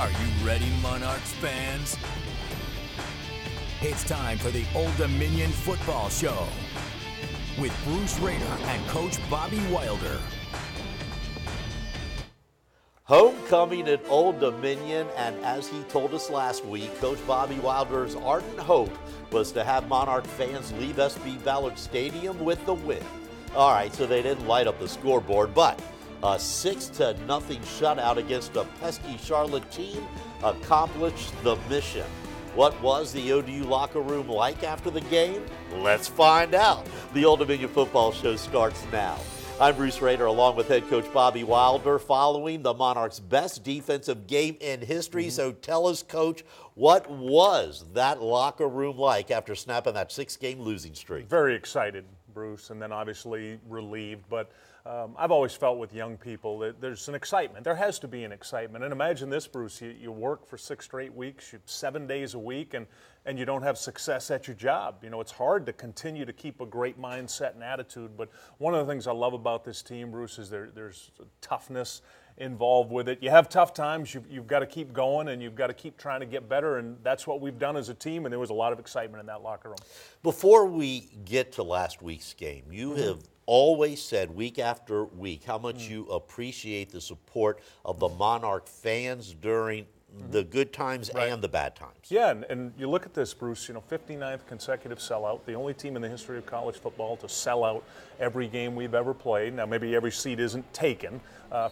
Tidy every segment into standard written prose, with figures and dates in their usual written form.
Are you ready, Monarchs fans? It's time for the Old Dominion Football Show with Bruce Rader and Coach Bobby Wilder. Homecoming at Old Dominion, and as he told us last week, Coach Bobby Wilder's ardent hope was to have Monarch fans leave SB Ballard Stadium with the win. All right, so they didn't light up the scoreboard, but a 6-0 shutout against a pesky Charlotte team accomplished the mission. What was the ODU locker room like after the game? Let's find out. The Old Dominion Football Show starts now. I'm Bruce Rader along with head coach Bobby Wilder following the Monarchs' best defensive game in history. So tell us, Coach, what was that locker room like after snapping that 6-game losing streak? Very excited, Bruce, and then obviously relieved. But I've always felt with young people that there's an excitement. There has to be an excitement. And imagine this, Bruce, you work for 6 straight weeks, 7 days a week, and you don't have success at your job. You know, it's hard to continue to keep a great mindset and attitude. But one of the things I love about this team, Bruce, is there's toughness involved with it. You have tough times, you've got to keep going, and you've got to keep trying to get better, and that's what we've done as a team, and there was a lot of excitement in that locker room. Before we get to last week's game, you have always said week after week how much you appreciate the support of the Monarch fans during the good times and the bad times. Yeah, and you look at this, Bruce, 59th consecutive sellout, the only team in the history of college football to sell out every game we've ever played. Now, maybe every seat isn't taken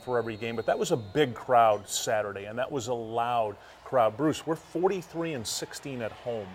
for every game, but that was a big crowd Saturday, and that was a loud crowd. Bruce, we're 43-16 at home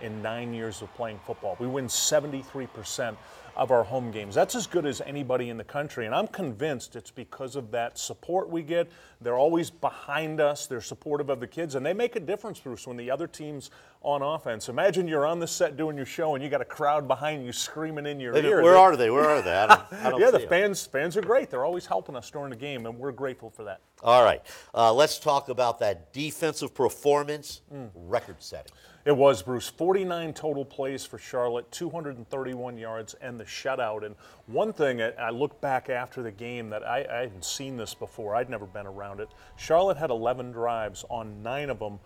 in 9 years of playing football. We win 73% of our home games. That's as good as anybody in the country, and I'm convinced it's because of that support we get. They're always behind us. They're supportive of the kids, and they make a difference, Bruce, when the other team's on offense. Imagine you're on the set doing your show, and you got a crowd behind you screaming in your ear. Where are they? Where are they? I don't yeah, see the fans are great. They're always helping us during the game, and we're grateful for that. All right, let's talk about that defensive performance, record-setting. It was, Bruce. 49 total plays for Charlotte, 231 yards, and the shutout. And one thing, I look back after the game that I hadn't seen this before. I'd never been around it. Charlotte had 11 drives. On 9 of them,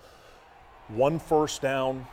1 first down,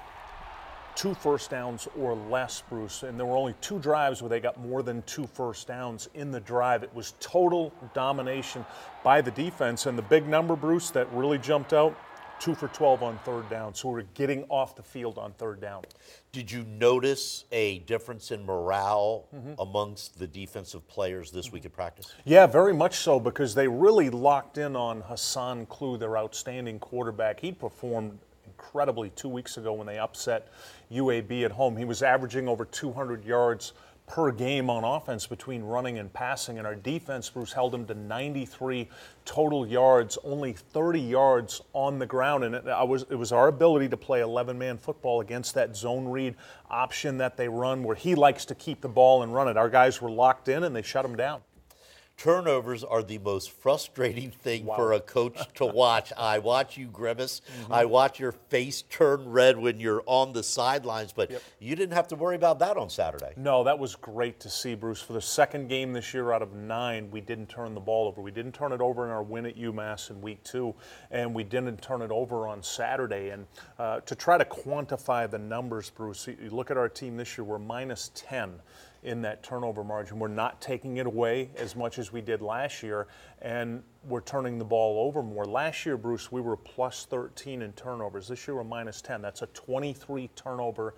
2 first downs or less, Bruce. And there were only 2 drives where they got more than 2 first downs in the drive. It was total domination by the defense. And the big number, Bruce, that really jumped out, 2 for 12 on 3rd down. So we're getting off the field on 3rd down. Did you notice a difference in morale amongst the defensive players this week at practice? Yeah, very much so, because they really locked in on Hassan Klue, their outstanding quarterback. He performed incredibly 2 weeks ago when they upset UAB at home. He was averaging over 200 yards per game on offense between running and passing, and our defense, Bruce, held him to 93 total yards, only 30 yards on the ground, and it was our ability to play 11-man football against that zone read option that they run, where he likes to keep the ball and run it. Our guys were locked in, and they shut him down. Turnovers are the most frustrating thing for a coach to watch. I watch you grimace. I watch your face turn red when you're on the sidelines, but you didn't have to worry about that on Saturday. No, that was great to see, Bruce. For the second game this year out of 9, we didn't turn the ball over. We didn't turn it over in our win at UMass in week 2, and we didn't turn it over on Saturday. And to try to quantify the numbers, Bruce, you look at our team this year, we're minus 10 in that turnover margin. We're not taking it away as much as we did last year, and we're turning the ball over more. Last year, Bruce, we were plus 13 in turnovers. This year, we're minus 10. That's a 23 turnover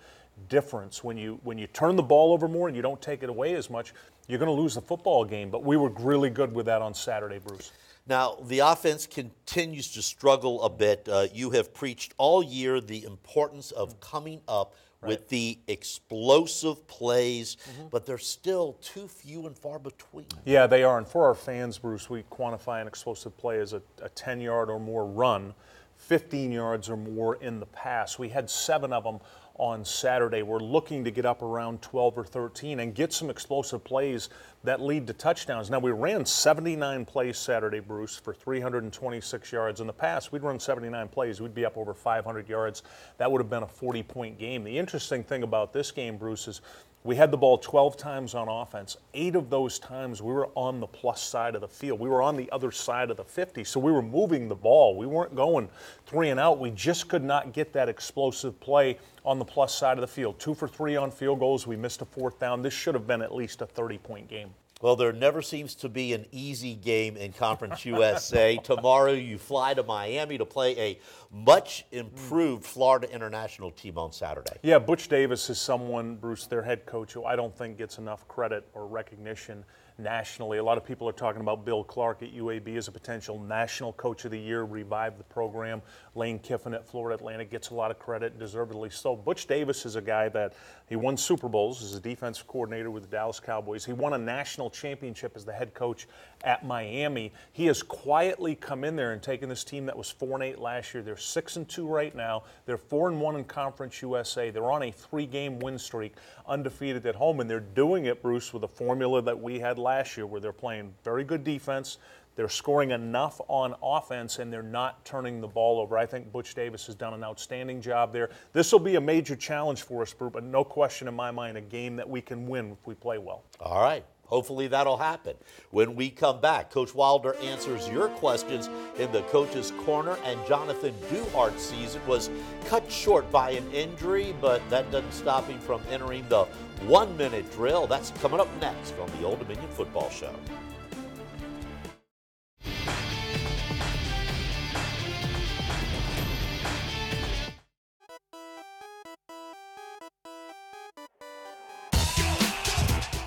difference. When you turn the ball over more and you don't take it away as much, you're going to lose the football game. But we were really good with that on Saturday, Bruce. Now, the offense continues to struggle a bit. You have preached all year the importance of coming up with the explosive plays, but they're still too few and far between. Yeah, they are. And for our fans, Bruce, we quantify an explosive play as a 10-yard or more run, 15 yards or more in the pass. We had 7 of them on Saturday. We're looking to get up around 12 or 13 and get some explosive plays that lead to touchdowns. Now, we ran 79 plays Saturday, Bruce, for 326 yards. In the past, we'd run 79 plays. We'd be up over 500 yards. That would have been a 40-point game. The interesting thing about this game, Bruce, is We had the ball 12 times on offense. 8 of those times we were on the plus side of the field. We were on the other side of the 50, so we were moving the ball. We weren't going 3 and out. We just could not get that explosive play on the plus side of the field. 2 for 3 on field goals. We missed a 4th down. This should have been at least a 30-point game. Well, there never seems to be an easy game in Conference USA. Tomorrow you fly to Miami to play a much improved Florida International team on Saturday. Yeah, Butch Davis is someone, Bruce, their head coach, who I don't think gets enough credit or recognition nationally. A lot of people are talking about Bill Clark at UAB as a potential National Coach of the Year, revive the program. Lane Kiffin at Florida Atlantic gets a lot of credit, deservedly so. Butch Davis is a guy that he won Super Bowls as a defensive coordinator with the Dallas Cowboys. He won a national championship as the head coach at Miami. He has quietly come in there and taken this team that was 4-8 last year. They're 6-2 right now. They're 4-1 in Conference USA. They're on a 3-game win streak, undefeated at home, and they're doing it, Bruce, with a formula that we had last year where they're playing very good defense. They're scoring enough on offense, and they're not turning the ball over. I think Butch Davis has done an outstanding job there. This will be a major challenge for us, Bruce, but no question in my mind, a game that we can win if we play well. All right. Hopefully that'll happen. When we come back, Coach Wilder answers your questions in the Coach's Corner, and Jonathan Duhart's season was cut short by an injury, but that doesn't stop him from entering the 1-minute drill. That's coming up next on the Old Dominion Football Show.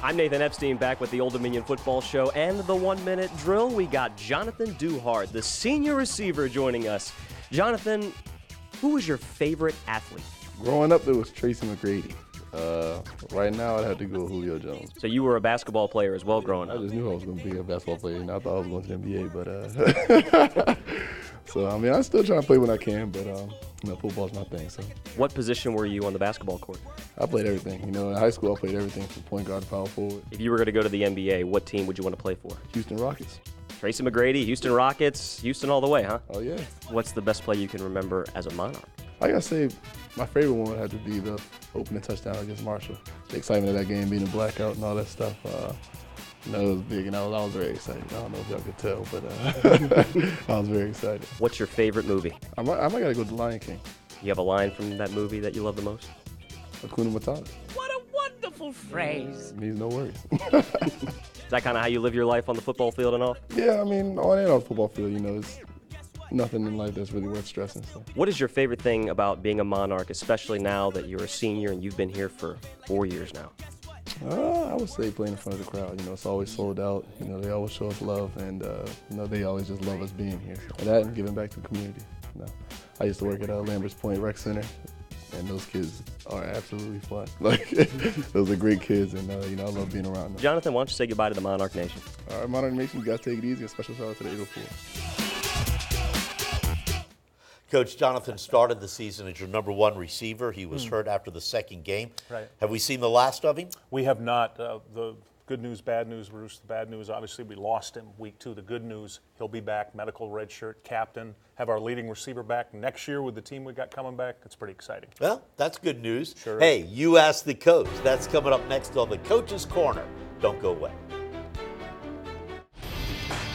I'm Nathan Epstein, back with the Old Dominion Football Show and the 1-minute drill. We got Jonathan Duhart, the senior receiver, joining us. Jonathan, who was your favorite athlete? Growing up, it was Tracy McGrady. Right now, I'd have to go Julio Jones. So you were a basketball player as well growing up? I just knew I was going to be a basketball player, and I thought I was going to the NBA, but so, I mean, I'm still trying to play when I can, but, football's my thing, so. What position were you on the basketball court? I played everything. In high school, I played everything from point guard to power forward. If you were going to go to the NBA, what team would you want to play for? Houston Rockets. Tracy McGrady, Houston Rockets, Houston all the way, huh? Oh, yeah. What's the best play you can remember as a Monarch? I got to say, my favorite one would have to be the opening touchdown against Marshall. The excitement of that game, being a blackout and all that stuff, it was big, and I was very excited. I don't know if y'all could tell, but I was very excited. What's your favorite movie? I might got to go to The Lion King. You have a line from that movie that you love the most? Hakuna Matata. What a wonderful phrase. It means no worries. Is that kind of how you live your life on the football field and off? Yeah, I mean, on and off the football field, it's nothing in life that's really worth stressing. So. What is your favorite thing about being a Monarch, especially now that you're a senior and you've been here for 4 years now? I would say playing in front of the crowd. It's always sold out. They always show us love, and they always just love us being here. And that and giving back to the community. I used to work at Lambert's Point Rec Center, and those kids are absolutely fun. Those are great kids, and I love being around them. Jonathan, why don't you say goodbye to the Monarch Nation? All right, Monarch Nation, you guys take it easy. A special shout out to the 804. Coach, Jonathan started the season as your #1 receiver. He was hurt after the second game. Right. Have we seen the last of him? We have not. The good news, bad news, Bruce. The bad news, obviously, we lost him week 2. The good news, he'll be back, medical redshirt, captain, have our leading receiver back next year with the team we got coming back. It's pretty exciting. Well, that's good news. Sure Hey, you ask the coach. That's coming up next on the Coach's Corner. Don't go away.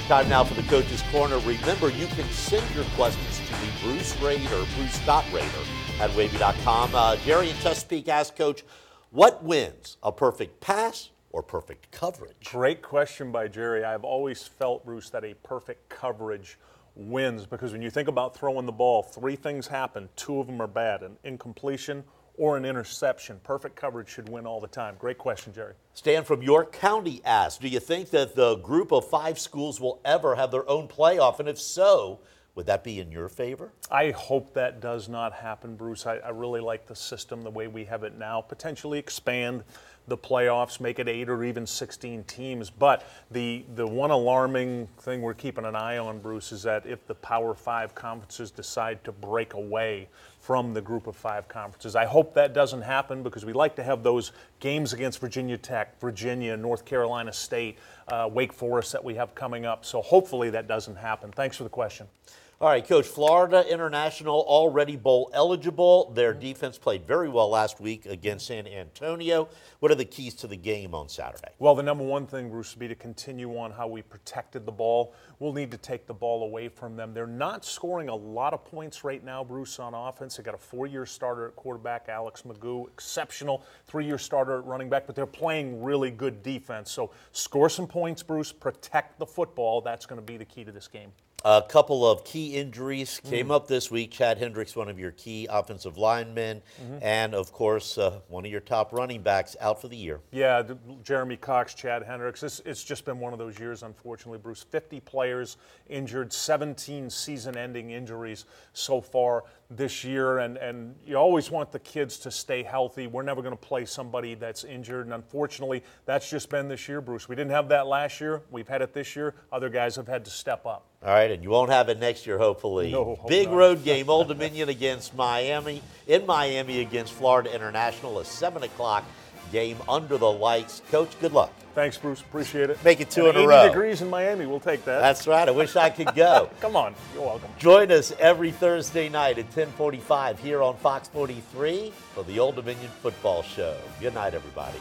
Time now for the Coach's Corner. Remember, you can send your questions to me, Bruce Rader, bruce.rader@wavy.com. Jerry in Chesapeake asked Coach, what wins, a perfect pass or perfect coverage? Great question by Jerry. I've always felt, Bruce, that a perfect coverage wins, because when you think about throwing the ball, 3 things happen. 2 of them are bad: an incompletion or an interception. Perfect coverage should win all the time. Great question, Jerry. Stan from York County asked, do you think that the group of 5 schools will ever have their own playoff? And if so, would that be in your favor? I hope that does not happen, Bruce. I really like the system the way we have it now. Potentially expand the playoffs, make it 8 or even 16 teams. But the one alarming thing we're keeping an eye on, Bruce, is that if the Power 5 conferences decide to break away from the group of 5 conferences. I hope that doesn't happen, because we like to have those games against Virginia Tech, Virginia, North Carolina State, Wake Forest that we have coming up. So hopefully that doesn't happen. Thanks for the question. All right, Coach, Florida International already bowl eligible. Their defense played very well last week against San Antonio. What are the keys to the game on Saturday? Well, the number one thing, Bruce, would be to continue on how we protected the ball. We'll need to take the ball away from them. They're not scoring a lot of points right now, Bruce, on offense. They got a 4-year starter at quarterback, Alex Magoo, exceptional 3-year starter at running back, but they're playing really good defense. So score some points, Bruce, protect the football. That's going to be the key to this game. A couple of key injuries came up this week. Chad Hendricks, one of your key offensive linemen, and, of course, one of your top running backs out for the year. Yeah, Jeremy Cox, Chad Hendricks. It's just been one of those years, unfortunately, Bruce. 50 players injured, 17 season-ending injuries so far this year, and you always want the kids to stay healthy. We're never going to play somebody that's injured, and unfortunately, that's just been this year, Bruce. We didn't have that last year. We've had it this year. Other guys have had to step up. All right, and you won't have it next year, hopefully. No, hope Big not. road game, Old Dominion against Miami. In Miami against Florida International, a 7 o'clock game under the lights. Coach, good luck. Thanks, Bruce. Appreciate it. Make it 2 in a 80 row. degrees in Miami. We'll take that. That's right. I wish I could go. Come on. You're welcome. Join us every Thursday night at 10:45 here on Fox 43 for the Old Dominion Football Show. Good night, everybody.